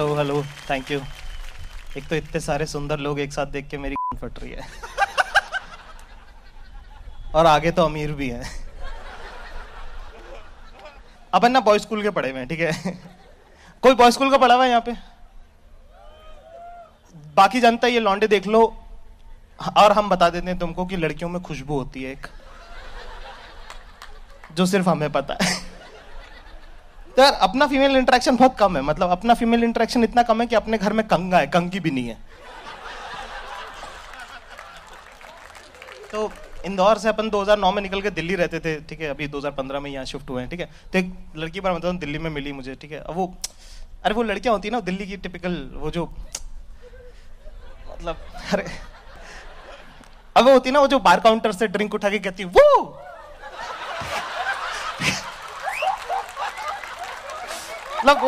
Hello hello, thank you. एक तो इतने सारे सुंदर लोग एक साथ देख के मेरी फट रही है और आगे तो अमीर भी है। अपन ना बॉय स्कूल के पढ़े हुए हैं, ठीक है। कोई बॉय स्कूल का पढ़ा हुआ है यहाँ पे? बाकी जनता ये लौंडे देख लो, और हम बता देते हैं तुमको कि लड़कियों में खुशबू होती है एक, जो सिर्फ हमें पता है। तो यार अपना फीमेल इंटरेक्शन बहुत कम है, मतलब अपना फीमेल इंटरेक्शन इतना कम है कि अपने घर में कंगा है, कंगी भी नहीं है। तो इंदौर से अपन 2009 में निकल के दिल्ली रहते थे, ठीक है। अभी 2015 में यहाँ शिफ्ट हुए हैं, ठीक है। तो एक लड़की पर मतलब दिल्ली में मिली मुझे, ठीक है। अब वो, अरे वो लड़कियां होती है ना दिल्ली की टिपिकल, वो जो मतलब, अरे अब वो होती है ना, वो जो बार काउंटर से ड्रिंक उठा के कहती है वो मतलब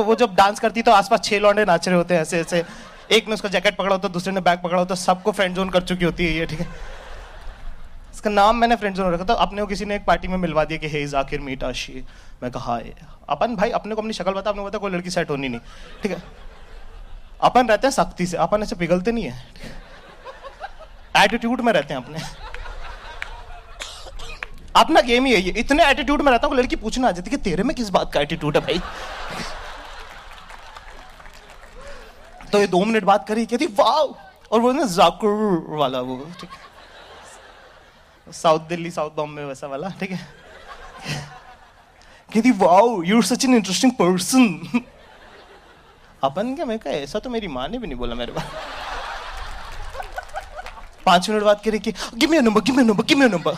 वो जब डांस करती तो आसपास 6 लौंडे नाच रहे होते हैं ऐसे ऐसे। एक ने उसका जैकेट पकड़ा होता, दूसरे ने बैग पकड़ा होता, सबको फ्रेंड जोन कर चुकी होती है ये, ठीक है। इसका नाम मैंने फ्रेंड जोन रखा था। अपने को किसी ने एक पार्टी में मिलवा दिया कि हे जाकिर मीट आशी। मैं कहा हाय। अपन भाई अपने को अपनी शक्ल बता, अपने को बता कोई लड़की सेट होनी नहीं, ठीक है। अपन रहते हैं सख्ती से, अपन ऐसे पिघलते नहीं है, एटीट्यूड में रहते हैं अपने। अपना गेम ही है ये, इतने एटीट्यूड में रहता हूँ लड़की पूछना आ जाती है कि तेरे में किस बात का एटीट्यूड है भाई। तो ये 2 मिनट बात करी, कहती वाह, और वो ना जाकिर वाला वो, ठीक है, साउथ दिल्ली साउथ बॉम्बे वैसा वाला, ठीक है। कहती wow you are such an interesting person. अपन क्या, मैं कहा ऐसा तो मेरी माँ ने भी नहीं बोला मेरे बारे। 5 मिनट बात करी कि give me a number, give me a number, give me a number.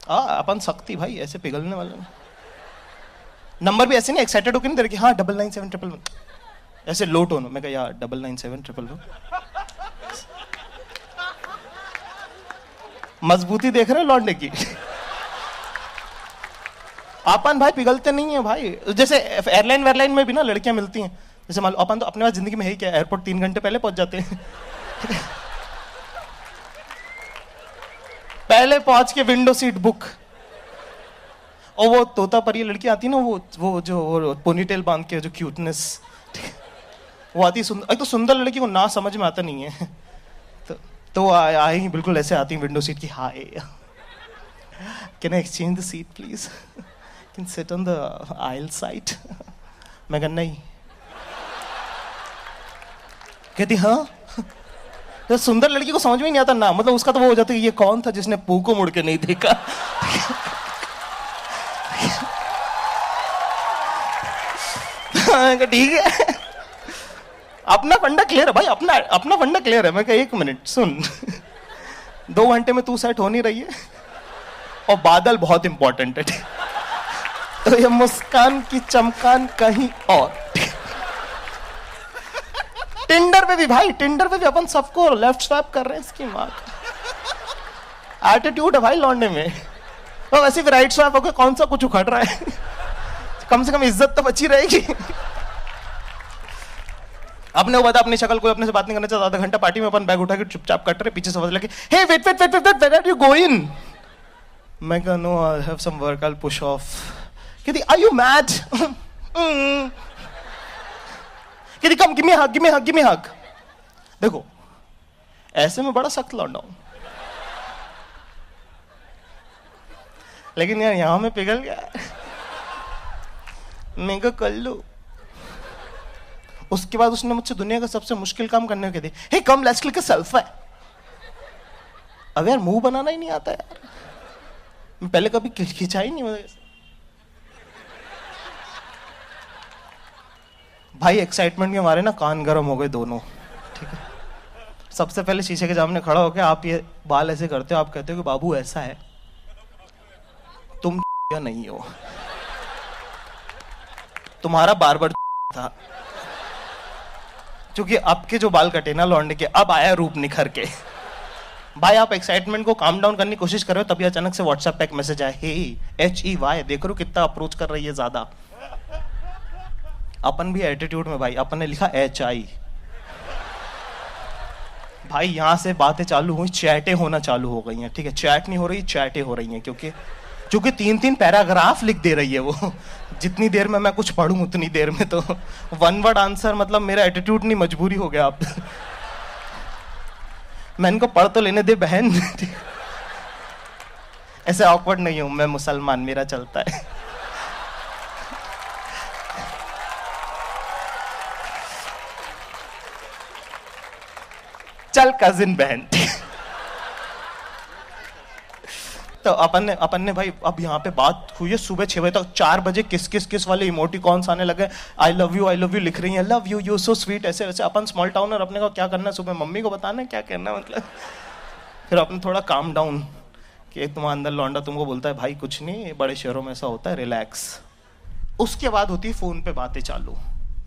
अपन सख्ती भाई, ऐसे पिघलने वाला नहीं। नंबर भी ऐसे नहीं एक्साइटेड होकर नहीं दे रहे कि हाँ 99711 ऐसे लो टोन। मैं कहा यार 99711 मजबूती देख रहे हो लौंडे की। अपन भाई पिघलते नहीं है भाई। जैसे एयरलाइन वेयरलाइन में भी ना लड़कियां मिलती हैं, जैसे मान लो अपन तो अपने पास जिंदगी में है ही क्या, एयरपोर्ट 3 घंटे पहले पहुंच जाते हैं। पहले पहुंच के विंडो सीट बुक। और वो तोता परी लड़की आती है ना, वो जो पोनीटेल बांध के, जो क्यूटनेस, वो आती सुंदर। तो सुंदर लड़की को ना समझ में आता नहीं है, तो आई बिल्कुल ऐसे आती विंडो सीट की, hi can I exchange the seat please, can sit on the aisle side. मैं कहा नहीं। कहती हाँ। तो सुंदर लड़की को समझ में नहीं आता ना, मतलब उसका तो वो हो जाता है ये कौन था जिसने पू को मुड़ के नहीं देखा। ठीक है, अपना फंडा क्लियर है भाई, अपना फंडा क्लियर है। मैं कहा 1 मिनट सुन, 2 घंटे में तू सेट हो नहीं रही है, और बादल बहुत इंपॉर्टेंट है, तो ये मुस्कान की चमकान कहीं और। टिंडर पे भी भाई, टिंडर पे भी अपन सबको लेफ्ट स्वाइप कर रहे हैं, इसकी माँ का एटीट्यूड है भाई लौंडे में। तो वैसे भी राइट स्वाइप होकर कौन सा कुछ उखड़ रहा है, कम से कम इज्जत तो बची रहेगी। अपने को बता अपनी शक्ल, कोई अपने से बात नहीं करना चाहता, आधा घंटा पार्टी में अपन बैग उठा के चुपचाप कट रहे, पीछे से आवाज लगे hey wait wait wait wait, where are you going? मैं कहा no I have some work, I will push off. कहती आर यू मैड? कहती come give me hug, give me hug, give me hug. देखो ऐसे में बड़ा सख्त लौंडा हूं, लेकिन यार यहां में पिघल गया। मैं कहा कर लो। उसके बाद उसने मुझसे दुनिया का सबसे मुश्किल काम करने के दिए, hey come let's click a selfie. अब यार मुंह बनाना ही नहीं आता यार, मैं पहले कभी खिंचा ही नहीं भाई। एक्साइटमेंट के मारे ना कान गर्म हो गए दोनों, ठीक है। सबसे पहले शीशे के सामने खड़ा होकर आप ये बाल ऐसे करते हो, आप कहते हो कि बाबू ऐसा है, तुम या नहीं हो, तुम्हारा बार्बर था। क्योंकि अब के जो बाल कटे ना लौंडे के, अब आया रूप निखर के। भाई आप एक्साइटमेंट को काम डाउन करने की कोशिश कर रहे हो, तभी अचानक से व्हाट्सएप पे एक मैसेज आया, हे HEY, देख रहे हो कितना अप्रोच कर रही है ज्यादा। अपन भी एटीट्यूड में भाई, अपन ने लिखा HI। भाई यहां से बातें चालू हुई, चैटें होना चालू हो गई हैं, ठीक है। चैट नहीं हो रही, चैटें हो रही हैं, क्योंकि क्योंकि 3-3 पैराग्राफ लिख दे रही है वो। जितनी देर में मैं कुछ पढ़ूं उतनी देर में तो वन वर्ड आंसर, मतलब मेरा एटीट्यूड नहीं, मजबूरी हो गया आप। मैं इनको पढ़ तो लेने दे बहन। ऐसे ऑकवर्ड नहीं हूं मैं, मुसलमान, मेरा चलता है। चल कजिन बहन। तो अपन ने भाई, अब यहाँ पे बात हुई है सुबह 6 बजे तक। 4 बजे किस वाले इमोटिकॉन्स आने लगे, आई लव यू लिख रही हैं, love you, you so sweet, ऐसे वैसे। अपन स्मॉल टाउनर, अपने को क्या करना है, सुबह मम्मी को बताना है क्या करना है, मतलब। फिर अपने थोड़ा काम डाउन कि तुम्हारा अंदर लौंडा तुमको बोलता है भाई कुछ नहीं, बड़े शहरों में ऐसा होता है, रिलैक्स। उसके बाद होती है फोन पे बातें चालू।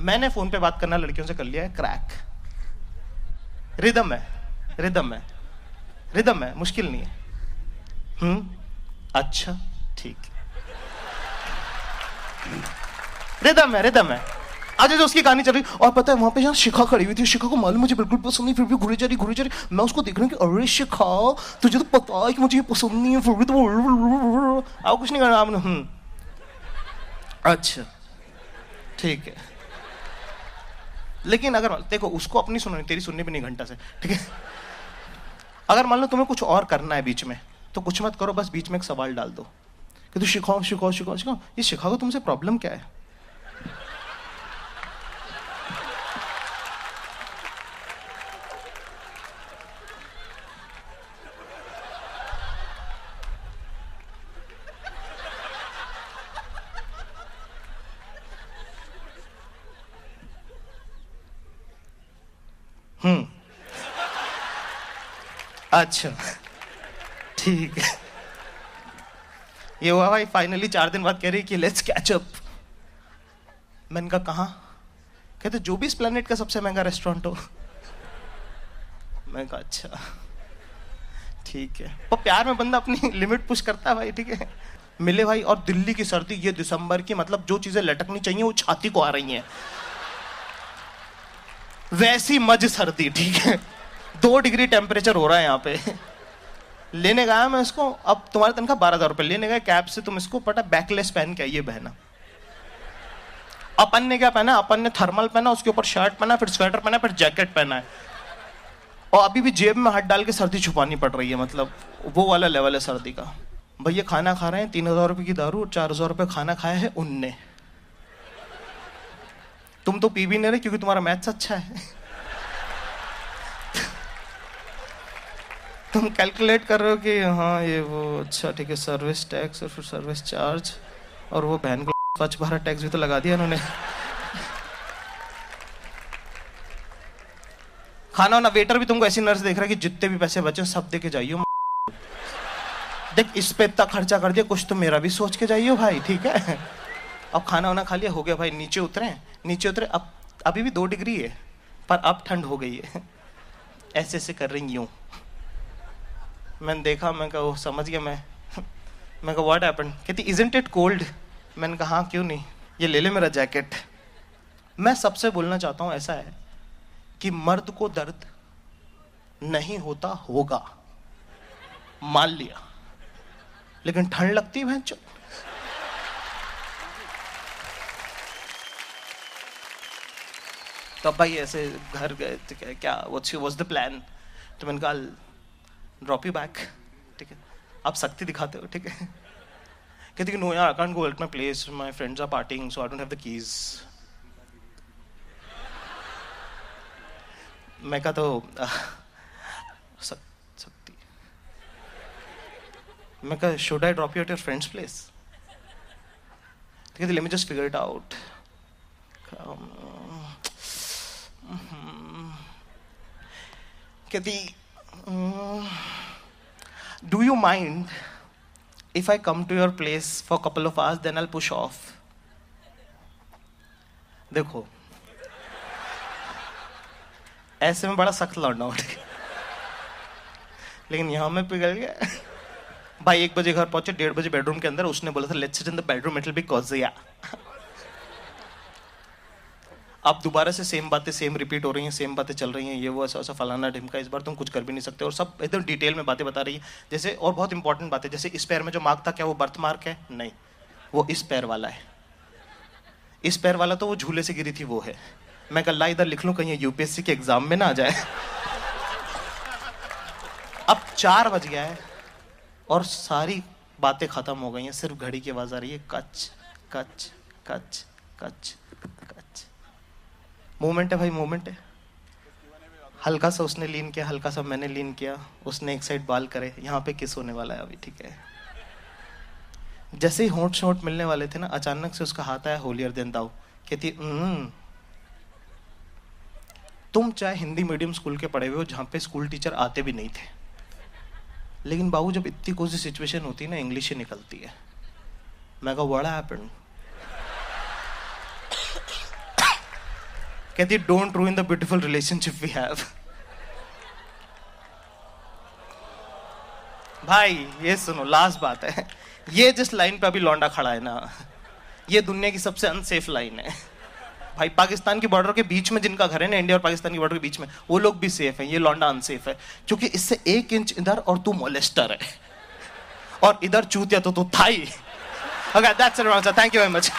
मैंने फोन पे बात करना लड़कियों से कर लिया है क्रैक। रिदम है, मुश्किल नहीं है। अच्छा ठीक, रिदम है। आज जो उसकी कहानी चल रही, और पता है वहां पे जहाँ शिखा खड़ी हुई थी, शिखा को मालूम मुझे बिल्कुल पसंद नहीं, फिर भी घुरी जा रही। मैं उसको देख रहा हूँ कि अरे शिखा, तुझे तो पता है कि मुझे ये पसंद नहीं है, फिर भी तो आओ कुछ नहीं करना आपने। अच्छा ठीक है। लेकिन अगर देखो, उसको अपनी सुनो, तेरी सुननी भी नहीं घंटा से, ठीक है। अगर मान लो तुम्हें कुछ और करना है बीच में, तो कुछ मत करो, बस बीच में एक सवाल डाल दो कि तू शिखाओ। ये शिखा को तुमसे प्रॉब्लम क्या है? अच्छा ठीक है। ये हुआ भाई, फाइनली 4 दिन बाद कह रही कि लेट्स कैच अप। मैंने कहा कहाँ? कहते जो भी इस प्लेनेट का सबसे महंगा रेस्टोरेंट हो। मैं कहा अच्छा ठीक है। पर प्यार में बंदा अपनी लिमिट पुश करता है भाई, ठीक है। मिले भाई, और दिल्ली की सर्दी, ये दिसंबर की, मतलब जो चीजें लटकनी चाहिए वो छाती को आ रही हैं, वैसी मज सर्दी, ठीक है। 2 डिग्री टेम्परेचर हो रहा है यहाँ पे। लेने गया मैं इसको, अब तुम्हारी तनख्वाह 12,000 रुपए, लेने गए कैब से, तुम इसको पता बैकलेस पहन के ये बहना। अपन ने क्या पहना? अपन ने थर्मल पहना, उसके ऊपर शर्ट पहना, फिर स्वेटर पहना, फिर जैकेट पहना है, और अभी भी जेब में हाथ डाल के सर्दी छुपानी पड़ रही है, मतलब वो वाला लेवल है सर्दी का। भैया खाना खा रहे हैं, 3,000 रुपए की दारू और 4,000 रुपए खाना खाया है उनने। तुम तो पी भी नहीं रहे क्योंकि तुम्हारा मैथ्स अच्छा है। तुम कैलकुलेट कर रहे हो कि हाँ ये वो, अच्छा ठीक है, सर्विस टैक्स और फिर सर्विस चार्ज, और वो बहन को स्वच्छ भारत टैक्स भी तो लगा दिया उन्होंने। खाना वाना, वेटर भी तुमको ऐसी नर्स देख रहा है कि जितने भी पैसे बचे सब दे के जाइयो। देख इस पे इतना खर्चा कर दिया, कुछ तो मेरा भी सोच के जाइयो भाई, ठीक है। अब खाना वाना खा लिया, हो गया भाई, नीचे उतरे। अब अभी भी 2 डिग्री है, पर अब ठंड हो गई है। ऐसे ऐसे कर रही यूं। मैंने देखा, मैं कहा वो समझ गया। मैं कहा व्हाट हैपेंड? कहती इजंट इट कोल्ड? मैंने कहा हाँ क्यों नहीं, ये ले ले मेरा जैकेट। मैं सबसे बोलना चाहता हूं ऐसा है कि मर्द को दर्द नहीं होता होगा, मान लिया, लेकिन ठंड लगती है भैंचो। तो भाई ऐसे घर गए तो क्या व्हाट्स द प्लान? तो मैंने कहा ड्रॉप यू बैक, ठीक है। आप शक्ति दिखाते हो, ठीक है। कहती कि नो यार, I can't go at my place, my friends are partying, so I don't have the keys. मैं कहा तो शक्ति, मैं कहा should I drop you at your friends place? कहती let me just figure it out. कहती do you mind if I come to your place for a couple of hours, then I'll push off? देखो ऐसे में बड़ा सख्त लौटना हो, लेकिन यहां में पिघल गया भाई। 1 बजे घर पहुंचे, 1:30 बजे बेडरूम के अंदर, उसने बोला था let's sit in the bedroom, it will be Kojiya. आप दोबारा से सेम बातें सेम रिपीट हो रही हैं, सेम बातें चल रही हैं, ये वो ऐसा ऐसा फलाना ढिमका, इस बार तुम कुछ कर भी नहीं सकते, और सब एकदम डिटेल में बातें बता रही है जैसे। और बहुत इंपॉर्टेंट बात है, जैसे इस पैर में जो मार्क था क्या वो बर्थ मार्क है? नहीं, वो इस पैर वाला है। इस पैर वाला तो वो झूले से गिरी थी वो है। मैं कल इधर लिख लूं कहीं यूपीएससी के एग्जाम में ना आ जाए। अब 4 बज गया है और सारी बातें खत्म हो गई हैं, सिर्फ घड़ी की आवाज आ रही है, कच कच कच कच कच। मूवमेंट है भाई, मूवमेंट है। हल्का सा उसने लीन किया, हल्का सा मैंने लीन किया, उसने एक साइड बाल करे, यहाँ पे किस होने वाला है अभी, ठीक है। जैसे ही होंठ शोंठ मिलने वाले थे ना, अचानक से उसका हाथ आया होलियर देन दाऊ, कहती तुम चाहे हिंदी मीडियम स्कूल के पढ़े हुए हो जहाँ पे स्कूल टीचर आते भी नहीं थे, लेकिन बाबू जब इतनी कोई सी सिचुएशन होती है ना, इंग्लिश ही निकलती है। मैं कहा व्हाट हैपेंड? कहती don't ruin the beautiful relationship we have. भाई ये सुनो, लास्ट बात है, ये जिस लाइन पे अभी लौंडा खड़ा है ना, ये दुनिया की सबसे अनसेफ लाइन है भाई। पाकिस्तान की बॉर्डर के बीच में जिनका घर है ना, इंडिया और पाकिस्तान की बॉर्डर के बीच में, वो लोग भी सेफ हैं, ये लौंडा अनसेफ है, क्योंकि इससे 1 इंच इधर और तू मोलेस्टर है, और इधर चूतिया तो तू थाई। Okay, that's it sir, thank you very much.